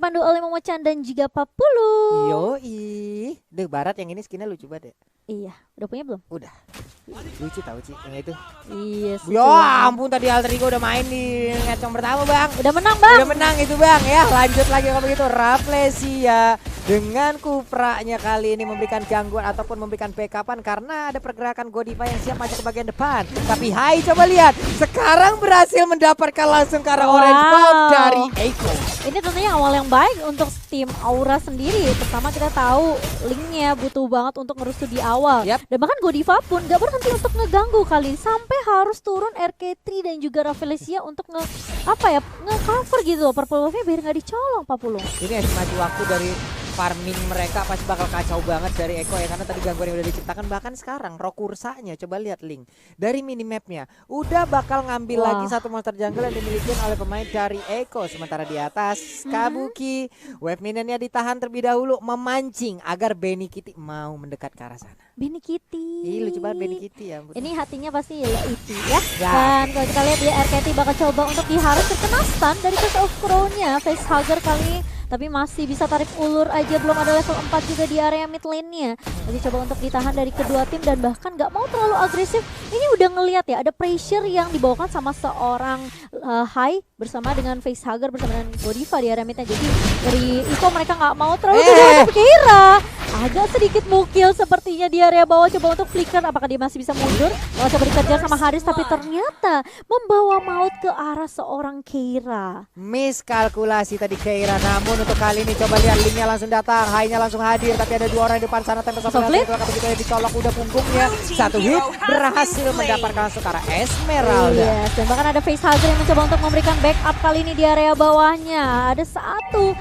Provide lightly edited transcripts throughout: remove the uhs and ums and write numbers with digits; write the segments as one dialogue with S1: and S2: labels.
S1: dipandu oleh Momo-chan dan juga Papulu.
S2: Yoi. Duh, Barat yang ini skinnya lucu banget ya.
S1: Iya, udah punya belum?
S2: Udah. Lucu tau Ci, yang itu.
S1: Iya sih.
S2: Ya ampun, tadi Alter Ego udah main di ngecong pertama Bang.
S1: Udah menang Bang.
S2: Udah menang itu Bang ya. Lanjut lagi kalau begitu. Rafflesia dengan Kupra-nya kali ini memberikan gangguan ataupun memberikan backupan karena ada pergerakan Godiva yang siap maju ke bagian depan. Tapi Hai coba lihat, sekarang berhasil mendapatkan langsung ke arah orange buff dari Eiko.
S1: Ini tentunya awal yang baik untuk tim Aura sendiri. Pertama kita tahu linknya butuh banget untuk ngerusuh di awal. Dan bahkan Godiva pun gak berhenti untuk ngeganggu kali sampai harus turun RK3 dan juga Rafflesia untuk nge-cover gitu loh. Purple Buff-nya biar gak dicolong Papulung.
S2: Ini estimasi waktu dari farming mereka pasti bakal kacau banget dari Eko ya, karena tadi gangguan yang udah diciptakan. Bahkan sekarang Rokursanya coba lihat link dari minimapnya udah bakal ngambil lagi satu monster jungle yang dimiliki oleh pemain dari Eko. Sementara di atas Kabuki wave minionnya ditahan terlebih dahulu memancing agar Benny Kitty mau mendekat ke arah sana.
S1: Benny Kitty.
S2: Ih, lucu banget Benny Kitty ya.
S1: Ini hatinya pasti ya itu ya. Dan kalau kita lihat ya RKT bakal coba untuk diharus terkena stun dari Face of Crown-nya. Facehugger kali ini tapi masih bisa tarik ulur aja, belum ada level 4 juga di area mid lane-nya. Jadi coba untuk ditahan dari kedua tim dan bahkan gak mau terlalu agresif. Ini udah ngelihat ya ada pressure yang dibawakan sama seorang Hai bersama dengan Facehugger bersama dengan Godiva di area mid-nya. Jadi dari Iko mereka gak mau terlalu kira agak sedikit mukil sepertinya di area bawah. Coba untuk flicker, apakah dia masih bisa mundur? Kalau coba dikejar sama Haris tapi ternyata membawa maut ke arah seorang Keira.
S2: Miskalkulasi tadi Keira, namun untuk kali ini coba lihat linknya langsung datang, Hai-nya langsung hadir tapi ada dua orang di depan sana. Tempest of Flame begitu ya dicolok udah punggungnya. Satu hit berhasil mendapatkan langsung ke arah Esmeralda.
S1: Yes, dan bahkan ada Facehugger yang mencoba untuk memberikan backup kali ini di area bawahnya. Ada satu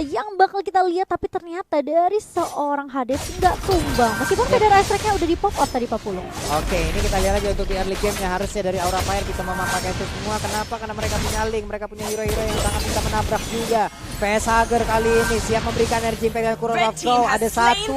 S1: yang bakal kita lihat tapi ternyata dari seorang Hades nggak tumbang. Meskipun beda race track-nya udah di pop up tadi Papulung.
S2: Oke, ini kita lihat aja untuk di early game-nya harusnya dari Aura Fire bisa memanfaatkan itu semua. Kenapa? Karena mereka punya link, mereka punya hero-hero yang sangat bisa menabrak juga. Facehugger kali ini siap memberikan energi impact dan Kurun of Flow. Ada satu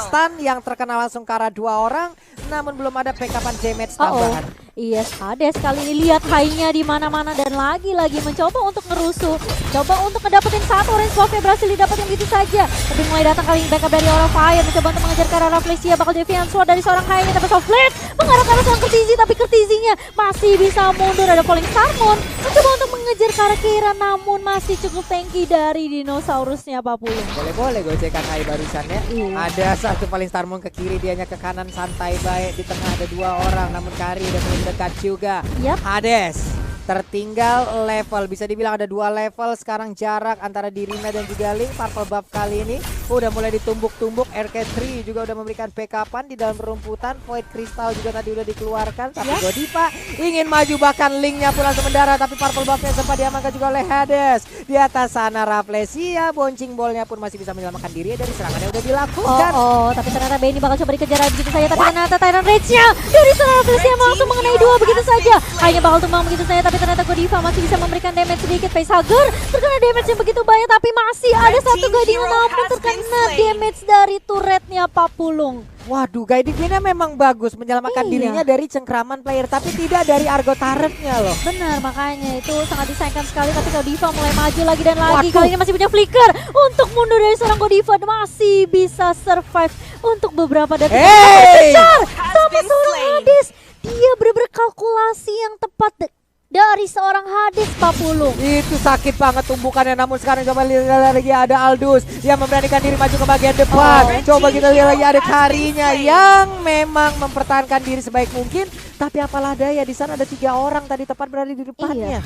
S2: stun yang terkena langsung ke arah dua orang, namun belum ada backupan damage tambahan.
S1: Iya, Hades kali ini lihat high-nya di mana-mana dan lagi-lagi mencoba untuk ngerusuh. Coba untuk ngedapetin satu orange buff-nya berhasil didapetin gitu saja. Tapi mulai datang kali ini backup dari Aura Fire mencoba untuk mengejar ke arah Rafflesia. Bakal Deviant Sword dari seorang high-nya tapi Softblade mengarah ke arah seorang Kertizi, tapi Kertizinya masih bisa mundur. Ada Falling Starmon mencoba untuk mengejar ke arah Keira namun masih cukup tanky dari dinosaurusnya Papulung.
S2: Boleh gocekan high barusannya. Ada satu Falling Starmon ke kiri, dianya ke kanan santai baik. Di tengah ada dua orang namun Kari udah mulai dekat juga. Hades tertinggal level, bisa dibilang ada dua level sekarang jarak antara dirinya dan juga Link. Purple buff kali ini udah mulai ditumbuk-tumbuk. RK3 juga udah memberikan backupan di dalam rumputan. Void Crystal juga tadi udah dikeluarkan, tapi Godiva ingin maju, bahkan Linknya pun langsung mendarat, tapi Purple buffnya sempat diamankan juga oleh Hades. Di atas sana Rafflesia, bouncing ballnya pun masih bisa menyelamatkan diri dari serangan yang udah dilakukan.
S1: Tapi ternyata Benny bakal coba dikejar begitu saja, tapi ternyata Tyrant Rage-nya dari seorang Rafflesia langsung mengenai dua begitu saja. Hanya bakal tumbang begitu saja, tapi ternyata Godiva masih bisa memberikan damage sedikit. Facehugger terkena damage yang begitu banyak, tapi masih ada satu Guardian namun terkena damage dari turretnya Papulung.
S2: Waduh, Guiding Queen-nya memang bagus menyelamatkan dirinya dari cengkraman player, tapi tidak dari Argo turret-nya loh.
S1: Benar, makanya itu sangat disayangkan sekali. Tapi Godiva mulai maju lagi dan lagi. Kali ini masih punya flicker untuk mundur dari seorang Godiva, masih bisa survive untuk beberapa detik. Kejar sama seorang Hades. Dia benar-benar kalkulasi yang tepat dari seorang Hades Papulung.
S2: Itu sakit banget tumbukannya, namun sekarang coba lihat lagi ada Aldous yang memberanikan diri maju ke bagian depan. Coba kita lihat lagi ada Karinya yang memang mempertahankan diri sebaik mungkin, tapi apalah daya di sana ada 3 orang tadi tepat berada di depannya.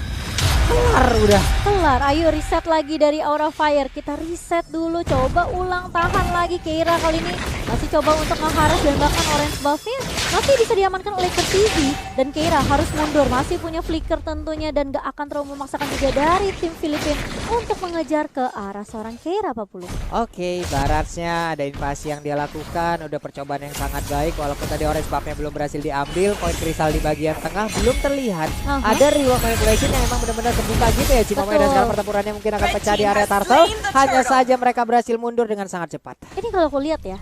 S2: Kelar udah.
S1: Kelar, ayo reset lagi dari Aura Fire. Kita reset dulu, coba ulang tahan lagi. Keira kali ini masih coba untuk ngeharas dan bahkan orange buff-nya masih bisa diamankan oleh Kertizi. Dan Keira harus mundur, masih punya flicker tentunya dan gak akan terlalu memaksakan juga dari tim Filipina untuk mengejar ke arah seorang Keira Papulung.
S2: Oke, Baratnya ada invasi yang dia lakukan, udah percobaan yang sangat baik walaupun tadi orange buff-nya belum berhasil diambil. Poin kristal di bagian tengah belum terlihat. Ada reward manipulation yang memang benar-benar terbuka gitu ya Cimamai, dan sekarang pertempurannya mungkin akan pecah di area turtle. Hanya saja mereka berhasil mundur dengan sangat cepat.
S1: Ini kalau aku lihat ya,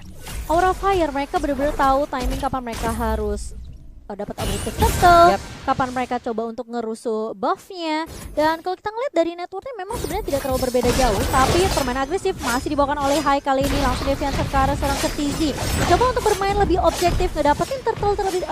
S1: Aura Fire mereka benar-benar tahu timing kapan mereka harus dapat objective turtle, kapan mereka coba untuk ngerusuh buffnya. Dan kalau kita ngeliat dari networknya memang sebenarnya tidak terlalu berbeda jauh, tapi permainan agresif masih dibawakan oleh Hai kali ini. Langsung Deviant ke arah seorang Kertizi, coba untuk bermain lebih objektif, ngedapetin turtle terlebih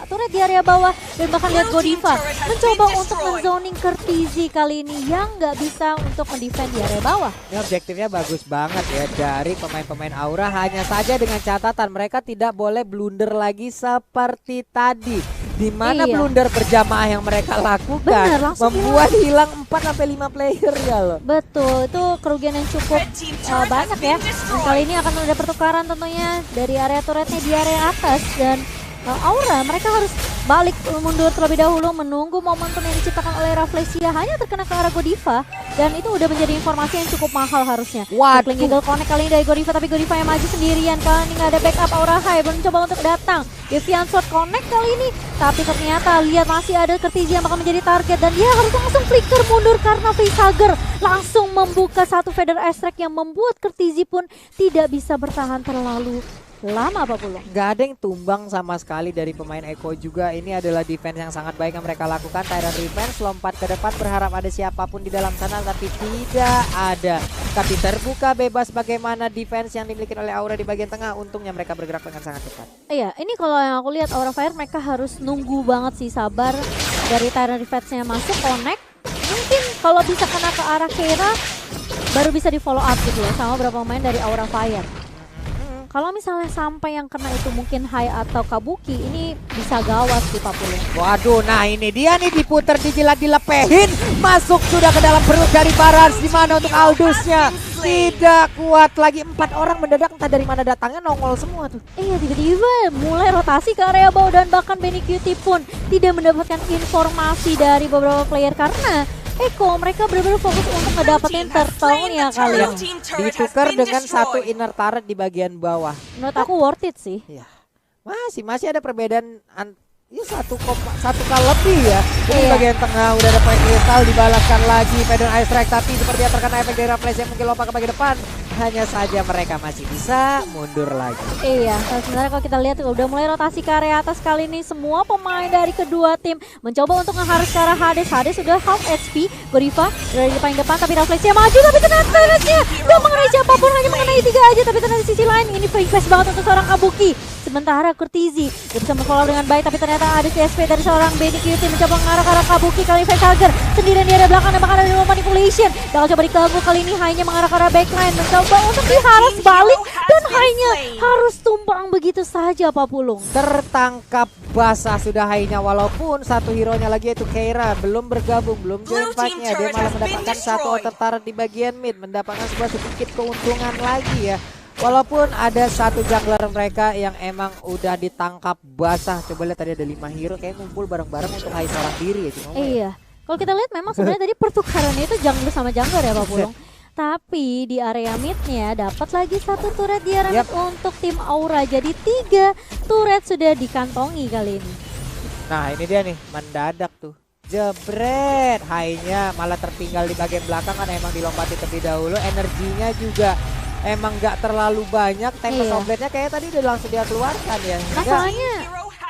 S1: turret di area bawah. Dan bahkan lihat Godiva mencoba untuk men-zoning Kertizi kali ini yang nggak bisa untuk mendefend di area bawah.
S2: Ini objektifnya bagus banget ya dari pemain-pemain Aura, hanya saja dengan catatan mereka tidak boleh blunder lagi seperti tadi, di mana blunder berjamaah yang mereka lakukan membuat hilang 4-5 player ya loh.
S1: Betul, itu kerugian yang cukup banyak ya. Dan kali ini akan ada pertukaran tentunya dari area turretnya di area atas. Dan Aura mereka harus balik mundur terlebih dahulu, menunggu momentum yang diciptakan oleh Rafflesia hanya terkena ke arah Godiva. Dan itu udah menjadi informasi yang cukup mahal harusnya. Kling Eagle connect kali ini dari Godiva, tapi Godiva yang maju sendirian. Kali ini nggak ada backup. Aura Hai mencoba untuk datang. Deviant Sword connect kali ini, tapi ternyata lihat masih ada Kertizi yang bakal menjadi target. Dan dia harus langsung flicker mundur karena Facehugger langsung membuka satu Feather Airstrike yang membuat Kertizi pun tidak bisa bertahan terlalu lama apa pula.
S2: Gak ada yang tumbang sama sekali dari pemain Eko juga. Ini adalah defense yang sangat baik yang mereka lakukan. Tyrant Revenge lompat ke depan berharap ada siapapun di dalam sana, tapi tidak ada. Tapi terbuka bebas bagaimana defense yang dimiliki oleh Aura di bagian tengah. Untungnya mereka bergerak dengan sangat cepat.
S1: Iya, ini kalau yang aku lihat Aura Fire mereka harus nunggu banget sih, sabar dari Tyrant Revenge-nya masuk connect. Mungkin kalau bisa kena ke arah Keira baru bisa di follow up gitu loh sama beberapa pemain dari Aura Fire. Kalau misalnya sampai yang kena itu mungkin Hai atau Kabuki, ini bisa gawat sih Pak Pulung.
S2: Waduh, nah ini dia nih, diputer, dijilat, dilepehin, masuk sudah ke dalam perut dari Barans. Di mana untuk Aldusnya tidak kuat lagi, 4 orang mendadak entah dari mana datangnya nongol semua tuh.
S1: Iya, tiba-tiba mulai rotasi ke area bawah dan bahkan Benny Cutie pun tidak mendapatkan informasi dari beberapa player karena Eko mereka benar-benar fokus untuk ngedapetin turtle-nya kali ya.
S2: Ditukar dengan satu inner turret di bagian bawah.
S1: Menurut aku worth it sih.
S2: Ya. Masih ada perbedaan ya 1 kali lebih ya. Di bagian tengah udah ada point kristal, dibalaskan lagi Feather Airstrike, tapi seperti terkena efek dari Rafflesia yang mungkin lompat ke bagian depan. Hanya saja mereka masih bisa mundur lagi.
S1: Iya, sebenarnya kalau kita lihat udah mulai rotasi ke area atas kali ini. Semua pemain dari kedua tim mencoba untuk ngeharus ke arah Hades. Hades sudah half HP. Godiva dari paling depan, tapi Rafflesia maju, tapi ternyata turretnya gak mengenai siapapun, hanya mengenai 3 aja. Tapi ternyata di sisi lain ini free pass banget untuk seorang Kabuki. Sementara Kertizi dia bisa memfollow dengan baik, tapi ternyata ada CSP dari seorang Benny Cutie mencoba mengarah ke arah Kabuki. Kali ini Facehugger sendirian di area belakang dan bahkan ada dua manipulation. Bakal coba diganggu kali ini, hanya mengarah ke arah backline, mencoba untuk diharas balik dan hanya harus tumbang begitu saja Pak Pulung.
S2: Tertangkap basah sudah Hainya, walaupun satu hero-nya lagi yaitu Keira belum bergabung, belum join fight-nya. Dia malah mendapatkan satu outer turret di bagian mid, mendapatkan sebuah sedikit keuntungan lagi ya. Walaupun ada satu jungler mereka yang emang udah ditangkap basah. Coba lihat tadi ada 5 hero kayak ngumpul bareng-bareng untuk Hai seorang diri ya.
S1: Iya, kalau kita lihat memang sebenarnya tadi pertukarannya itu jungler sama jungler ya Pak Pulung. Tapi di area midnya dapat lagi satu turret di area mid untuk tim Aura. Jadi 3 turret sudah dikantongi kali ini.
S2: Nah ini dia nih, mendadak tuh. Jebret, Hainya malah tertinggal di bagian belakang kan emang dilompati terlebih dahulu. Energinya juga emang gak terlalu banyak. Tempest of Blade-nya kayak tadi udah langsung dia keluarkan ya.
S1: Masalahnya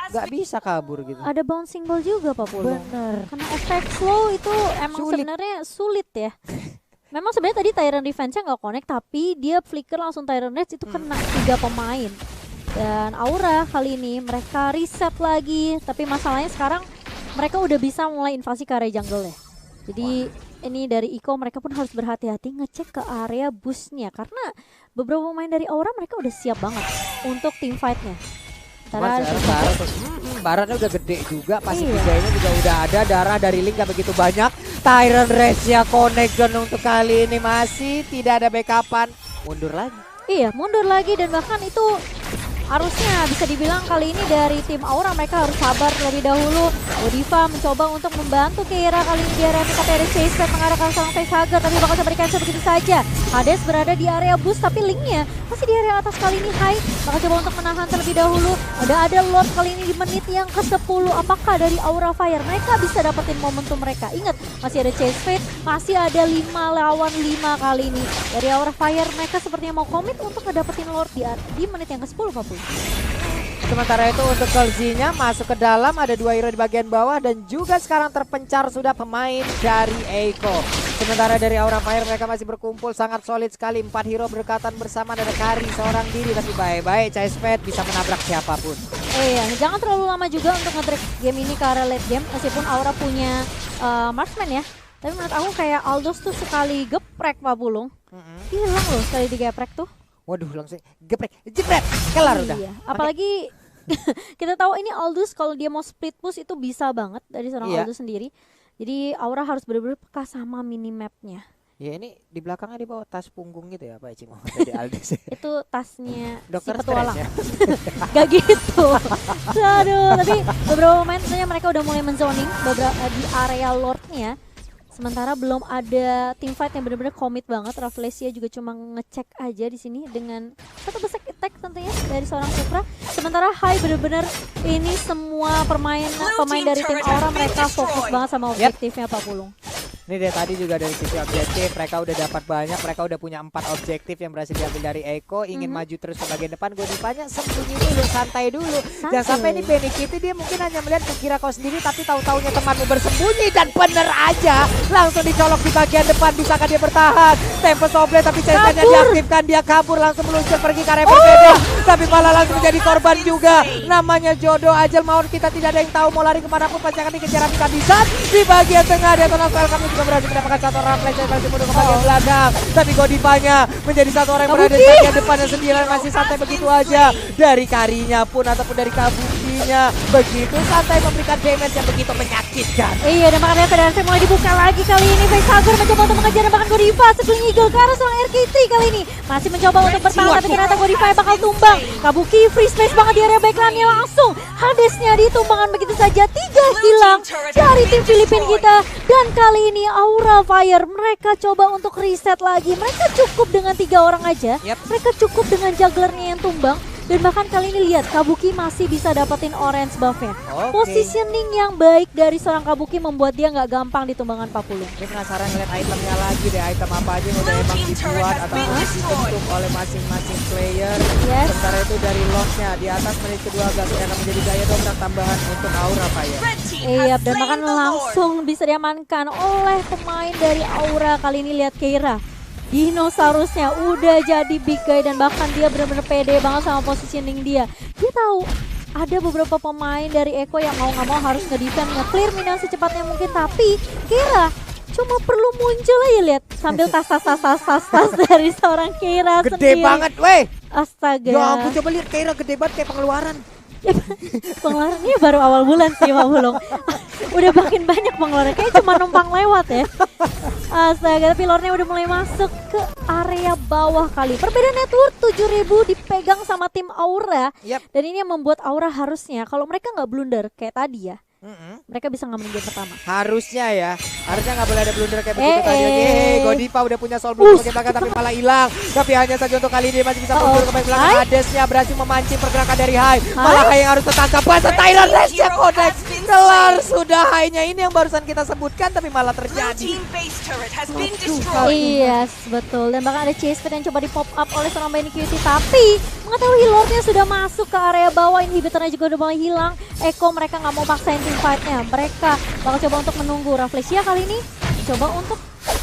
S2: gak bisa kabur gitu.
S1: Ada bouncing ball juga Pak Pulung.
S2: Bener.
S1: Karena efek slow itu emang sebenarnya sulit ya. Memang sebenarnya tadi Tyrant Revenge-nya nggak connect, tapi dia flicker langsung Tyrant Rage itu kena 3 pemain. Dan Aura kali ini mereka reset lagi, tapi masalahnya sekarang mereka udah bisa mulai invasi ke area jungle ya. Jadi ini dari Iko mereka pun harus berhati-hati ngecek ke area busnya karena beberapa pemain dari Aura mereka udah siap banget untuk team fight-nya.
S2: Baratnya udah gede juga, pasti kerjanya juga udah ada, darah dari Link gak begitu banyak. Tyrant Rage-nya connect dan untuk kali ini masih tidak ada backupan. Mundur lagi.
S1: Iya, mundur lagi dan bahkan itu harusnya bisa dibilang kali ini dari tim Aura mereka harus sabar terlebih dahulu. Godiva mencoba untuk membantu Keira kali ini di area mid, tapi ada chase pad mengarahkan sang Facehugger, tapi bakal berikan begitu saja. Hades berada di area boost tapi Linknya masih masih di area atas kali ini. Hai bakal coba untuk menahan terlebih dahulu. Udah ada Lord kali ini di menit yang ke-10. Apakah dari Aura Fire mereka bisa dapetin momentum mereka? Ingat masih ada Chase Fate, masih ada 5 lawan 5 kali ini. Dari Aura Fire mereka sepertinya mau komit untuk ngedapetin Lord di menit yang ke-10 Papul.
S2: Sementara itu untuk Colzi-nya masuk ke dalam, ada 2 hero di bagian bawah dan juga sekarang terpencar sudah pemain dari Eiko. Sementara dari Aura Fire mereka masih berkumpul sangat solid sekali, 4 hero berdekatan bersama, ada Kari seorang diri tapi baik-baik Chase Fate bisa menabrak siapapun.
S1: Iya, jangan terlalu lama juga untuk nge-drag game ini ke arah late game meskipun Aura punya marksman ya. Tapi menurut aku kayak Aldous tuh sekali geprek Pak Pulung. Hilang loh sekali digeprek tuh.
S2: Waduh langsung geprek, jepret, kelar udah.
S1: Iya, apalagi kita tahu ini Aldous kalau dia mau split push itu bisa banget dari seorang Aldous sendiri. Jadi Aura harus benar-benar peka sama minimapnya.
S2: Ya ini di belakangnya di bawah tas punggung gitu ya Pak Cimo dari Aldous.
S1: Itu tasnya
S2: Dokter
S1: si petualang.
S2: ya?
S1: Gak gitu. Aduh, tapi beberapa pemain sebenarnya mereka udah mulai menzoning beberapa di area Lordnya. Sementara belum ada teamfight yang benar-benar komit banget. Rafflesia juga cuma ngecek aja di sini dengan satu besek attack tentunya dari seorang Supra. Sementara Hai benar-benar ini semua pemain dari tim Aura mereka fokus banget sama objektifnya Pak Pulung.
S2: Ini dari tadi juga dari sisi objektif mereka udah dapat banyak, mereka udah punya 4 objektif yang berhasil diambil dari Eiko, ingin maju terus ke bagian depan. Godivanya sembunyi dulu, santai dulu. Jangan sampai ini Benikiti dia mungkin hanya melihat kira kau sendiri tapi tahu-taunya temanmu bersembunyi dan bener aja langsung dicolok di bagian depan. Bisakah dia bertahan? Tempest Oblate tapi ceritanya diaktifkan, dia kabur langsung meluncur pergi ke area berbeda tapi malah langsung menjadi korban juga. Namanya jodoh ajal maut, kita tidak ada yang tahu mau lari kemanapun pasti akan dikejar habis-habisan. Di bagian tengah dia tonton welcome juga berhasil mendapatkan satu orang flash masih mundur ke bagian belakang. Tapi Godivanya menjadi satu orang yang berada di bagian depannya sendirian masih santai begitu aja. Dari Karinya pun ataupun dari Kabukinya begitu santai memberikan damage yang begitu menyakitkan.
S1: Iya, dan makanya federasi mulai dibuka lagi kali ini. Facehugger mencoba untuk mengejar bahkan Godiva Seguling Eagle ke arah seorang RKT kali ini. Masih mencoba untuk bertahan tapi ternyata Godiva bakal tumbang. Kabuki free space banget di area backline-nya langsung. Hadesnya ditumbangkan begitu saja. 3 hilang dari tim Filipina kita. Dan kali ini Aura Fire mereka coba untuk reset lagi. Mereka cukup dengan 3 orang aja. Mereka cukup dengan jugglernya yang tumbang. Dan bahkan kali ini lihat Kabuki masih bisa dapetin orange buff-nya. Positioning yang baik dari seorang Kabuki membuat dia nggak gampang ditumbangkan Papulung.
S2: Ini penasaran ngeliat itemnya lagi deh, item apa aja yang udah emang dibuat atau dibentuk oleh masing-masing player. Sementara itu dari loss-nya di atas menit kedua agak akan menjadi daya dobrak tambahan untuk Aura Fire.
S1: Iya, dan bahkan langsung bisa diamankan oleh pemain dari Aura. Kali ini lihat Keira. Dinosaurusnya udah jadi big guy dan bahkan dia benar-benar pede banget sama positioning dia. Dia tahu ada beberapa pemain dari Eiko yang mau nggak mau harus nge-defend, nge-clear minion secepatnya mungkin. Tapi Keira cuma perlu muncul aja lihat sambil tas dari seorang Keira
S2: sendiri. Gede banget weh.
S1: Astaga.
S2: Ya ampun, coba lihat Keira gede banget kayak pengeluaran.
S1: Pengeluarannya baru awal bulan sih Pak Bulung. Udah makin banyak pengeluaran, kayaknya cuma numpang lewat ya. Astaga, tapi lore-nya udah mulai masuk ke area bawah kali. Perbedaan network 7.000 dipegang sama tim Aura. Dan ini yang membuat Aura harusnya kalau mereka nggak blunder kayak tadi ya, mereka bisa ngamenin game pertama.
S2: Harusnya ya, harusnya nggak boleh ada blunder kayak begitu tadi. Godiva udah punya soul bloom bagian belakang tapi malah hilang. Tapi hanya saja untuk kali ini masih bisa mundur ke bagian belakang. Hadesnya berhasil memancing pergerakan dari Hai. Malah Hai yang harus tertangkap. Bahasa Thailand Race-nya Codex. Kelar sudah Hai-nya ini yang barusan kita sebutkan tapi malah terjadi.
S1: Iya, betul. Dan bahkan ada Chase Pit yang coba di pop up oleh seorang Benikiti. Tapi mengetahui Lord-nya sudah masuk ke area bawah, inhibitornya juga udah mulai hilang. Eiko mereka nggak mau maksain team fight-nya. Mereka bakal coba untuk menunggu. Rafflesia kali ini coba untuk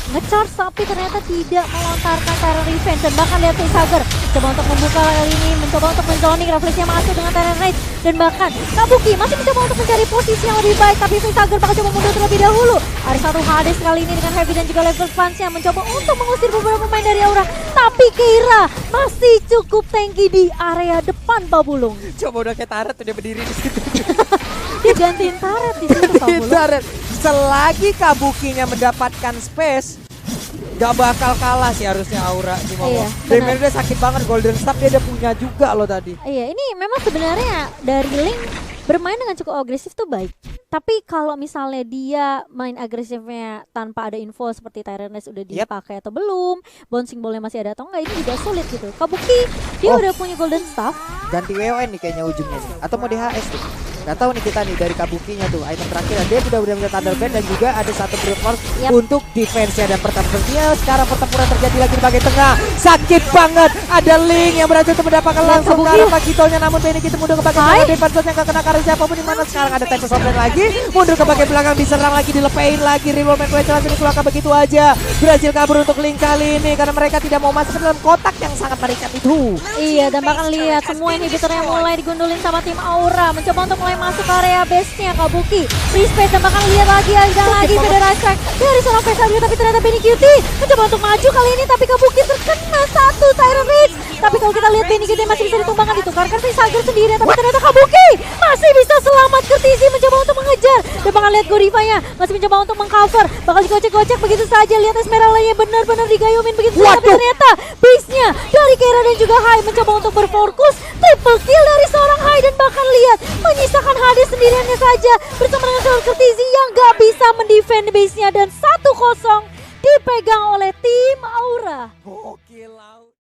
S1: nge-charge tapi ternyata tidak melontarkan Terror Revenge. Dan bahkan lihat Facehugger coba untuk membuka kali ini, mencoba untuk menzoning. Rafflesia masuk dengan Terror Rage. Dan bahkan Kabuki masih mencoba untuk mencari posisi yang lebih baik, tapi Facehugger bakal coba mundur terlebih dahulu. Ada satu Hades kali ini dengan Heavy dan juga Level Punch-nya mencoba untuk mengusir beberapa pemain dari Aura. Tapi Keira masih cukup tanky di area depan Pak Bulung.
S2: Coba udah kayak Taret tuh dia berdiri di situ.
S1: Dia gantiin Taret di situ Pak Bulung.
S2: Selagi Kabukinya mendapatkan space, gak bakal kalah sih harusnya Aura sih ngomong. Dan dia sakit banget, Golden Staff dia udah punya juga loh tadi.
S1: Iya, ini memang sebenarnya dari Link bermain dengan cukup agresif tuh baik. Tapi kalau misalnya dia main agresifnya tanpa ada info seperti Tyrannus udah dipakai atau belum, bouncing ballnya masih ada atau enggak, ini juga sulit gitu. Kabuki dia udah punya golden staff.
S2: Ganti WON nih kayaknya ujungnya nih. Atau mau DHS tuh. Gak tahu nih kita nih dari Kabukinya tuh item terakhir dia udah bisa Thunder Band dan juga ada satu brute force untuk defense-nya dan pertempurannya sekarang pertempuran terjadi lagi di bagian tengah. Sakit banget. Ada Link yang berhasil mendapatkan langsung ke arah Pakitonya, namun ini kita mundur ke bagian tengah, defense-nya gak kena karena siapapun di mana. Sekarang ada Tempest of Rain lagi, mundur ke bagian belakang, diserang lagi, dilepein lagi. Revolvement Quest langsung dikeluarkan begitu aja. Berhasil kabur untuk Link kali ini karena mereka tidak mau masuk ke dalam kotak yang sangat merikat itu.
S1: Iya, dan bahkan lihat semua inhibitornya mulai digundulin sama tim Aura, mencoba untuk mulai masuk ke area base-nya Kabuki. Free space dan bahkan lihat lagi Federal Strike dari seorang Facehugger, tapi ternyata Benny Cutie mencoba untuk maju kali ini, tapi Kabuki terkena satu Siren Rage. Tapi kalau kita lihat Benny Cutie masih bisa ditumbangkan, ditukarkan Facehugger sendirian, tapi ternyata Kabuki masih bisa selamat. Curtisi mencoba untuk mengejar dan bahkan lihat Gorifanya masih mencoba untuk mengcover, bakal digocek-gocek begitu saja. Lihat Esmeralda-nya benar-benar digayumin begitu saja, tapi ternyata base-nya dari Kera dan juga Hai mencoba untuk berfokus triple kill dari seorang Hai, dan bahkan lihat menyisakan Hades sendiriannya saja bersama dengan seorang Curtisi yang gak bisa mendefend base-nya, dan 1-0 dipegang oleh tim Aura.